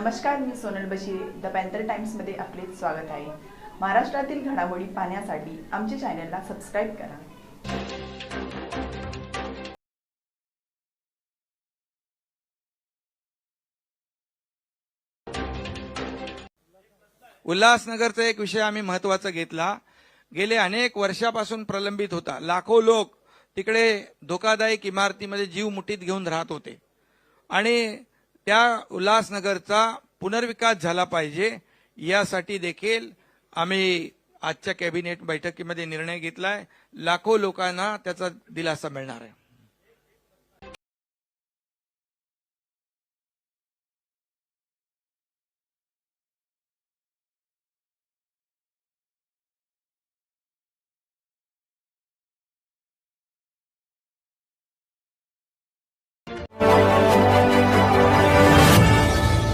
नमस्कार, मी Sonal बशिरे. The panther टाइम्समध्ये आपले स्वागत आहे. महाराष्ट्रातील घडामोडी पाहण्यासाठी आमच्या चॅनलला सबस्क्राईब करा. उल्हासनगरचा एक विषय आम्ही महत्वाचा घेतला. गेले अनेक वर्षापासून प्रलंबित होता. लाखो लोक तिकडे धोकादायक इमारतीमध्ये जीव मुठीत घेऊन राहत होते आणि त्या उल्हासनगरचा पुनर्विकास झाला पाहिजे यासाठी देखील आम्ही आजच्या कॅबिनेट बैठकीमध्ये निर्णय घेतलाय. लाखो लोकांना त्याचा दिलासा मिळणार आहे.